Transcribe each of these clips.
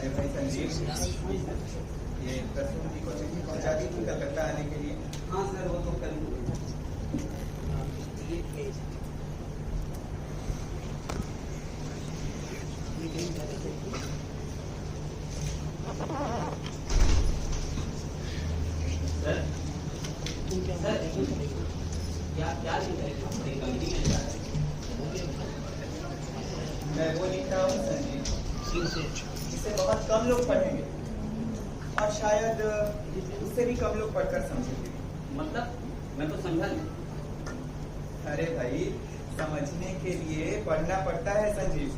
अरे भाई संजीव, ये प्रसून जी को चिट्ठी पहुंचा दी थी कलकत्ता आने के लिए? हाँ सर, वो तो कल सर क्या मैं वो लिख रहा हूँ संजीव, इसे बहुत कम लोग पढ़ेंगे और शायद उससे भी कम लोग पढ़कर समझेंगे। मतलब मैं तो समझा नहीं। अरे भाई, समझने के लिए पढ़ना पड़ता है संजीव,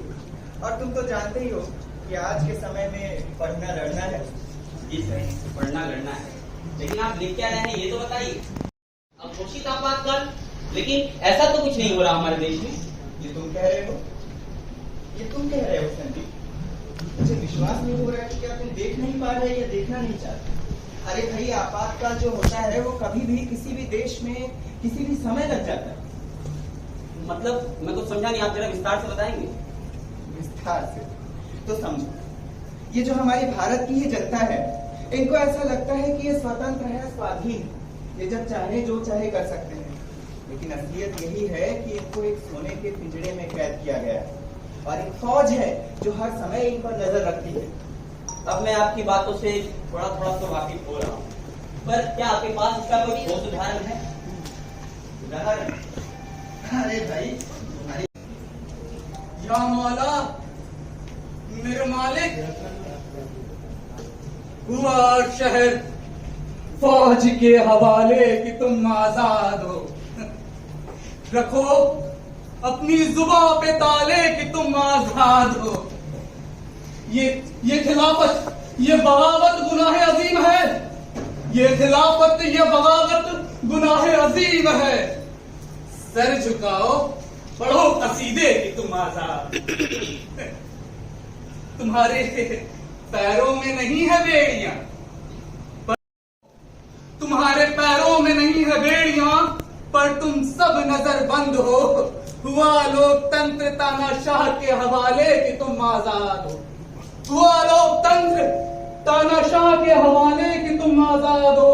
और तुम तो जानते ही हो कि आज के समय में पढ़ना लड़ना है। जी सर, पढ़ना लड़ना है, लेकिन आप लिख क्या रहे हैं ये तो बताइए। अब घोषित आपातकाल, लेकिन ऐसा तो कुछ नहीं हो रहा हमारे देश में। ये तुम कह रहे हो, ये तुम कह रहे हो संदीप? मुझे विश्वास नहीं हो रहा है कि क्या तुम देख नहीं पा रहे या देखना नहीं चाहते। अरे भाई, आपातकाल जो होता है वो कभी भी किसी भी देश में किसी भी समय लग जाता है। मतलब मैं तो समझा नहीं, आप जरा विस्तार से बताएंगे। विस्तार से तो समझो, ये जो हमारी भारत की ये जनता है, इनको ऐसा लगता है कि ये स्वतंत्र है, स्वाधीन, ये जब चाहे जो चाहे कर सकते हैं। लेकिन असलियत यही है कि इनको एक सोने के पिंजरे में कैद किया गया है और एक फौज है जो हर समय इन पर नजर रखती है। अब मैं आपकी बातों से थोड़ा थोड़ा तो वाकिफ हो रहा हूँ, पर क्या आपके पास इसका कोई ठोस उदाहरण है? उदाहरण? अरे भाई, या मौला, मेरे मालिक, हुआ शहर फौज के हवाले कि तुम आजाद हो। रखो अपनी जुबां पे ताले कि तुम आजाद हो। ये खिलाफत, ये बगावत गुनाह अजीम है। ये खिलाफत, ये बगावत गुनाह अजीम है। सर झुकाओ, पढ़ो कसीदे कि तुम आजाद। तुम्हारे पैरों में नहीं है बेड़ियां, तुम्हारे पैरों में नहीं है बेड़ियां, पर तुम सब नजर बंद हो। हुआ लोकतंत्र तानाशाह के हवाले कि तुम आजाद हो। हुआ लोकतंत्र तानाशाह के हवाले कि तुम आजाद हो।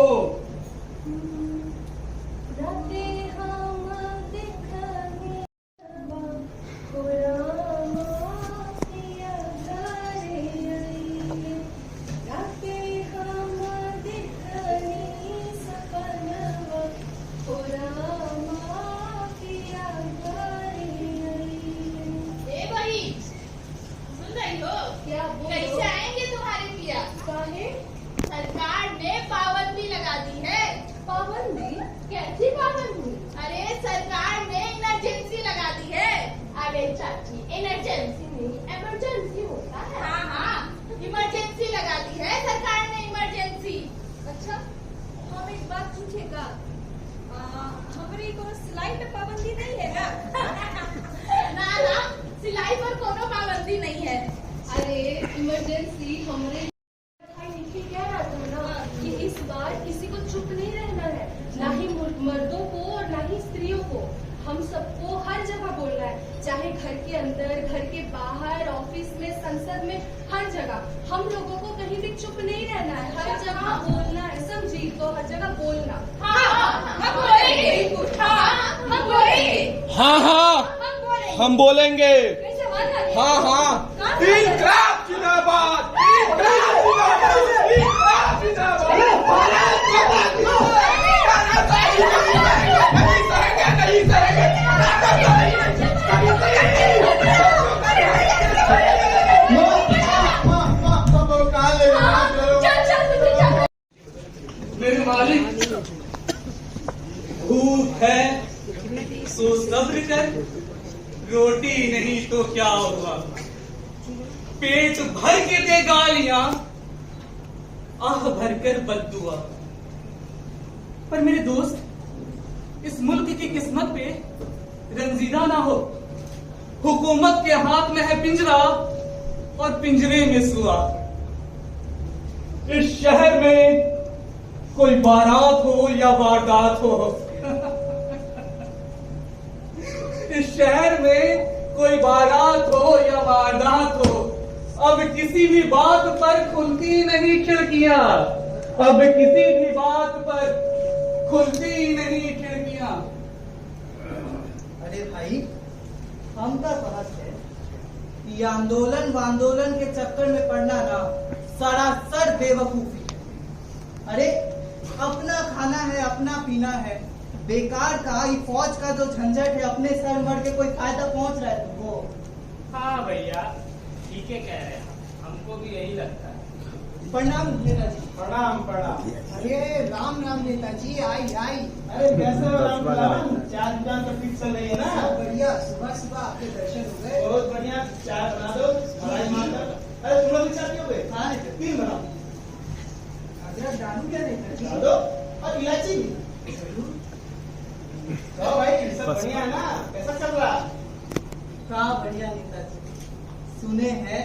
कैसे आएंगे तुम्हारे पिया? सरकार ने पाबंदी लगा दी है। पाबंदी? कैसी पाबंदी? अरे सरकार ने इमरजेंसी लगा दी है। अरे चाची, इमरजेंसी नहीं, इमरजेंसी होता है। हाँ हाँ, इमरजेंसी लगा दी है सरकार ने, इमरजेंसी। अच्छा, हम एक बात पूछेगा, हमारी को सिलाई पे पाबंदी नहीं है ना? ना ना, सिलाई पर कोनो पाबंदी नहीं है। अरे इमरजेंसी हमारे कह रहा था ना कि इस बार किसी को चुप नहीं रहना है, ना ही मर्दों को और ना ही स्त्रियों को। हम सबको हर जगह बोलना है, चाहे घर के अंदर, घर के बाहर, ऑफिस में, संसद में, हर जगह। हम लोगों को कहीं भी चुप नहीं रहना है, हर जगह बोलना है। समझी? तो हर जगह बोलना। हम बोलेंगे। हम बोलेंगे। हाँ हाँ, हम बोलेंगे। हाँ हाँ, इनकलाब जिंदाबाद, इनकलाब जिंदाबाद, इनकलाब जिंदाबाद। नहीं करेंगे। मेरे मालिक, भूख है सो सब्र कर, रोटी नहीं तो क्या हुआ। पेट भर के दे गालियां, आह भरकर बद्दुआ। पर मेरे दोस्त, इस मुल्क की किस्मत पे रंजीदा ना हो। हुकूमत के हाथ में है पिंजरा और पिंजरे में सुआ। इस शहर में कोई बारात हो या वारदात हो, इस शहर में कोई बारात हो या वारदात हो, अब किसी भी बात पर खुलती नहीं खिड़कियां, अब किसी भी बात पर खुलती नहीं खिड़कियां। अरे भाई, हम का समझ है कि आंदोलन वांदोलन के चक्कर में पड़ना ना सरासर बेवकूफी है। अरे अपना खाना है, अपना पीना है, बेकार का ये फौज का जो झंझट है अपने सर मर के कोई फायदा पहुंच रहा है तुमको? हाँ भैया, ठीक है कह रहे हैं, हमको भी यही लगता है। प्रणाम नेताजी। प्रणाम प्रणाम। अरे राम राम नेताजी, आई आई। अरे कैसे हो राम प्रणाम? चाय दुकान तो ठीक चल रही है ना? सब बढ़िया, सुबह सुबह आपके दर्शन हो गए। बहुत बढ़िया। चाय बना दो, मलाई मार। अरे तुम लोग भी चाय पियोगे? हाँ नेताजी। 3 बनाओ। अदरक डालूं क्या नेताजी? डाल दो और इलायची भी। तो भाई सब बढ़िया है ना? कैसा चल रहा? हाँ बढ़िया नेताजी। सुने हैं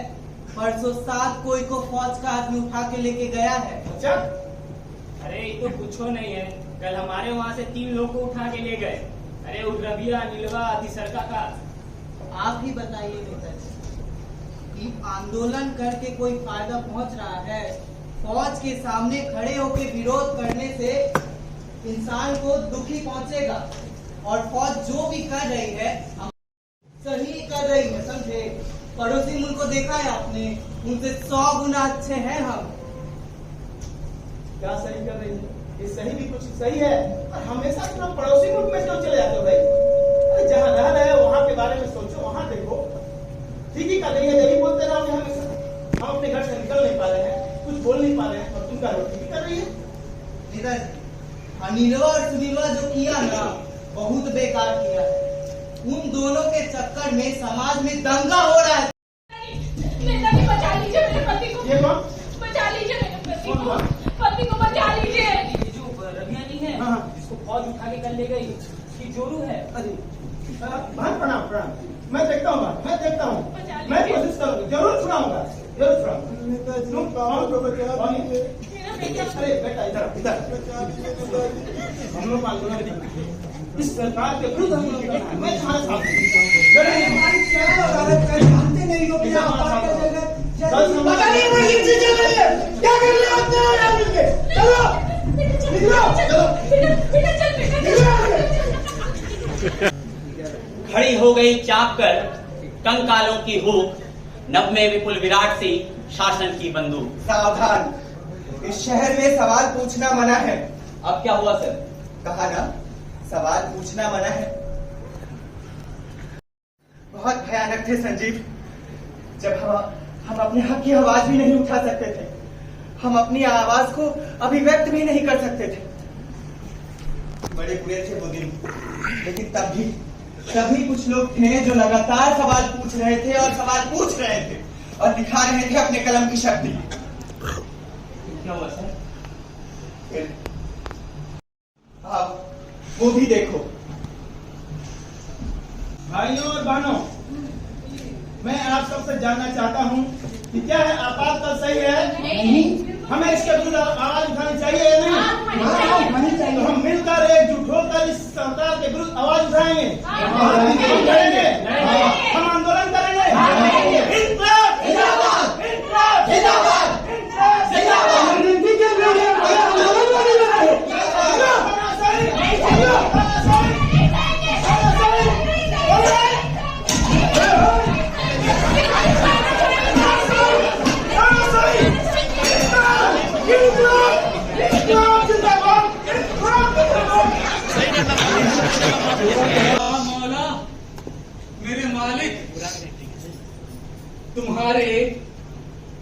परसों 7 कोई को फौज का आदमी उठा के लेके गया है। अच्छा, अरे ये तो कुछ नहीं है, कल हमारे वहाँ से 3 लोग को उठा के ले गए। अरे वो रबिया, नीलवा, तिसरका का। आप ही बताइए नेताजी कि आंदोलन करके कोई फायदा पहुंच रहा है? फौज के सामने खड़े होकर विरोध करने से इंसान को दुखी पहुंचेगा, और फौज जो भी कर रही है सही कर रही है, समझे? पड़ोसी मुल्क को देखा है आपने, उनसे 100 गुना अच्छे हैं हम। क्या सही कर रही है? ये सही भी कुछ सही है, और हमेशा तुम लोग पड़ोसी मुल्क में क्यों चले जाते हो भाई? अरे जहाँ रह रहे हो वहाँ के बारे में सोचो, वहाँ देखो। ठीक ही कर रही है, यही बोलते रहोगे हमेशा। हम अपने घर से निकल नहीं पा रहे हैं, कुछ बोल नहीं पा रहे हैं, और तुम क्या ठीक ही कर रही है? नेताजी, अनिलवा और सुनीलवा जो किया ना, बहुत बेकार किया है। उन दोनों के चक्कर में समाज में दंगा हो रहा है। नेताजी बचा लीजिए मेरे पति को। ये कौन? बचा लीजिए मेरे पति कौन को। हुआ? पति को बचा लीजिए। ये जो रबिया नहीं है, हाँ। जिसको फौज उठा के कल ले गई, ये जोरू है। अरे भाई प्रणाम प्रणाम। मैं देखता हूँ, मैं देखता हूँ, बचा मैं लीजिए। कोशिश करूँगा, जरूर छुड़ाऊंगा, जरूर छुड़ाऊंगा। तुम कौन? कौन है? मेरा बेटा। अरे बेटा इधर इधर। हम लोग आंदोलन इस सरकार के विरुद्ध हम लोग करना है। मैं तुम्हारे साथ जानते नहीं हो कि आप बात कर रहे हैं। पता नहीं वो ये चीज़ चल रही है। क्या कर रहे हो आप दोनों यहाँ मिलके? चलो निकलो, चलो बेटा चल बेटा। खड़ी हो गई चाप कर कंकालों की हुक, नभ में विपुल विराट सी शासन की बंदूक। सावधान, इस शहर में सवाल पूछना मना है। अब क्या हुआ सर? कहा ना, सवाल पूछना मना है। बहुत भयानक थे संजीव, जब हम अपने हक की आवाज भी नहीं उठा सकते थे, हम अपनी आवाज को अभिव्यक्त भी नहीं कर सकते थे। बड़े बुरे थे वो दिन, लेकिन तभी कुछ लोग थे जो लगातार सवाल पूछ रहे थे और सवाल पूछ रहे थे और दिखा रहे थे अपने कलम की शक्ति। क्या हुआ सर? आप वो भी देखो। भाइयों और बहनों, मैं आप सबसे जानना चाहता हूँ कि क्या है आपातकाल सही है? नहीं। हमें इसके विरुद्ध आवाज उठानी चाहिए या नहीं? तो हम मिलकर एकजुट होकर इस सरकार के विरुद्ध आवाज उठाएंगे। हम करेंगे, हम आंदोलन करेंगे। इंकलाब जिंदाबाद, इंकलाब जिंदाबाद, इंकलाब जिंदाबाद। मौला, मेरे मालिक, तुम्हारे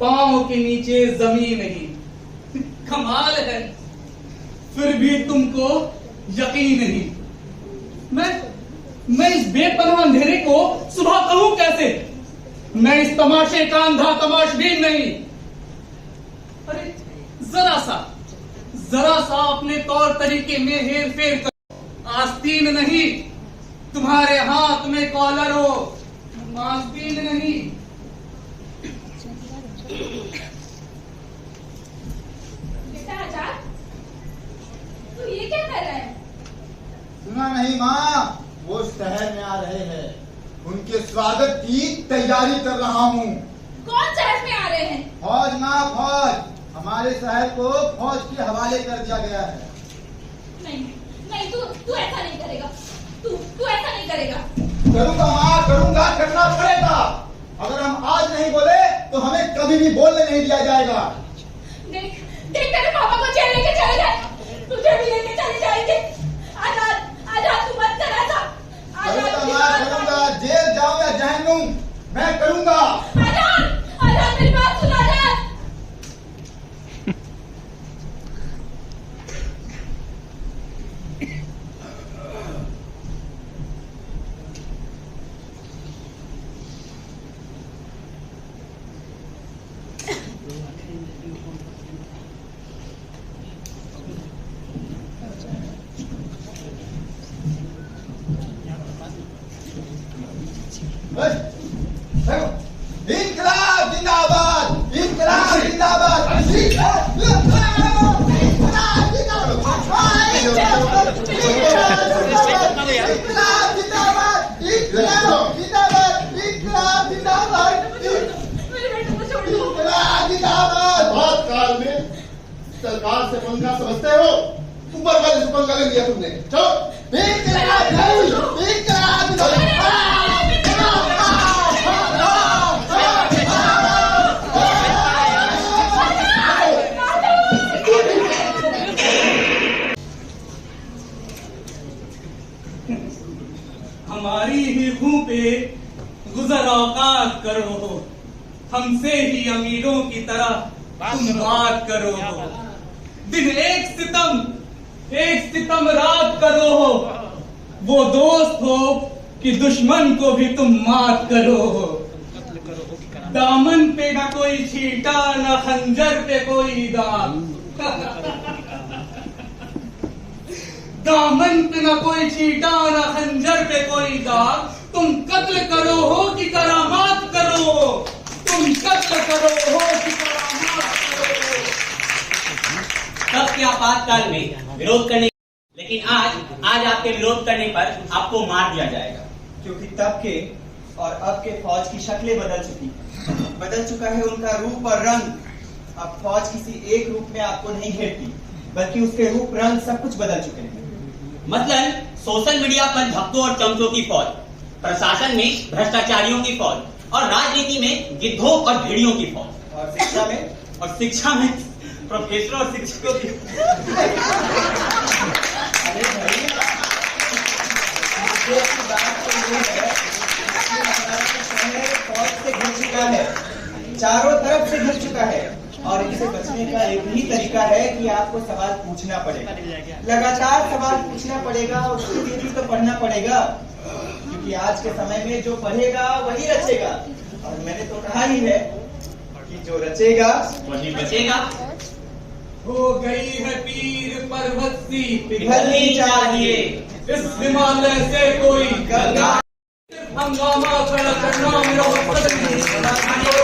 पांव के नीचे जमीन नहीं। कमाल है, फिर भी तुमको यकीन नहीं। मैं इस बेपनाह अंधेरे को सुबह करूं कैसे? मैं इस तमाशे का अंधा तमाशबीन नहीं। अरे जरा सा अपने तौर तरीके में हेर फेर कर। आस्तीन नहीं, तुम्हारे हाथ में कॉलर हो, आस्तीन नहीं। बेटा आजाद, तू ये क्या कर रहा है? सुना नहीं माँ, वो शहर में आ रहे हैं, उनके स्वागत की तैयारी कर रहा हूँ। कौन शहर में आ रहे हैं? फौज माँ फौज, हमारे शहर को फौज के हवाले कर दिया गया है। नहीं नहीं, तू ऐसा नहीं करेगा। तू ऐसा नहीं करेगा। करूंगा माँ, करूंगा, करना पड़ेगा। अगर हम आज नहीं बोले तो हमें कभी भी बोलने नहीं दिया जाएगा। देख तेरे पापा को जेल लेके चले गए, तुझे भी लेके चले जाएंगे। आजाद तू मत कर ऐसा। करूंगा माँ, करूंगा, जेल जाऊं या जहन्नुम, मैं करूंगा। आजाद मेरी बात सुन आजाद। इंकलाब जिंदाबाद, इंकलाब जिंदाबाद, इंकलाब जिंदाबाद, इंकलाब जिंदाबाद, इंकलाब जिंदाबाद, मेरे बेटे को छोड़ दो। इंकलाब जिंदाबाद। बहुत काल में सरकार से पंगा समझते हो, ऊपर वाले से पंगा ले लिया तुमने। चलो इंकलाब जिंदाबाद, इंकलाब जिंदाबाद। हमारी ही रूह पे गुजर औकात करो, हमसे ही अमीरों की तरह तुम बात करो। दिन एक सितम रात करो, वो दोस्त हो कि दुश्मन को भी तुम मात करो। दामन पे न कोई छींटा, न खंजर पे कोई दाग। दामन पे न कोई छींटा, न खंजर पे कोई दाग। तुम कत्ल करो हो कि करामात करो, तुम कत्ल करो हो कि करामात करो। तब के आपातकाल में विरोध करने, लेकिन आज आपके विरोध करने पर आपको मार दिया जाएगा। क्योंकि तब के और अब के फौज की शक्लें बदल चुका है उनका रूप और रंग। अब फौज किसी एक रूप में आपको नहीं घेरती, बल्कि उसके रूप रंग सब कुछ बदल चुके हैं। मतलब सोशल मीडिया पर भक्तों और चमचों की फौज, प्रशासन में भ्रष्टाचारियों की फौज, और राजनीति में गिद्धों और भेड़ियों की फौज, और शिक्षा में प्रोफेसरों और शिक्षकों की। अरे भाई, बात तो ये है कि हमारा शहर फौज से घिर चुका है, चारों तरफ से घिर चुका है, और इससे बचने का एक ही तरीका है कि आपको सवाल पूछना पड़ेगा, लगातार सवाल पूछना पड़ेगा, और उसके लिए भी तो पढ़ना पड़ेगा, क्योंकि आज के समय में जो पढ़ेगा वही रचेगा। और मैंने तो कहा ही है कि जो रचेगा वही बचेगा। हो गई है पीर पर्वत सी पिघलनी चाहिए, इस हिमालय से कोई गंगा हंगामा खड़ा करना मेरा मकसद नहीं।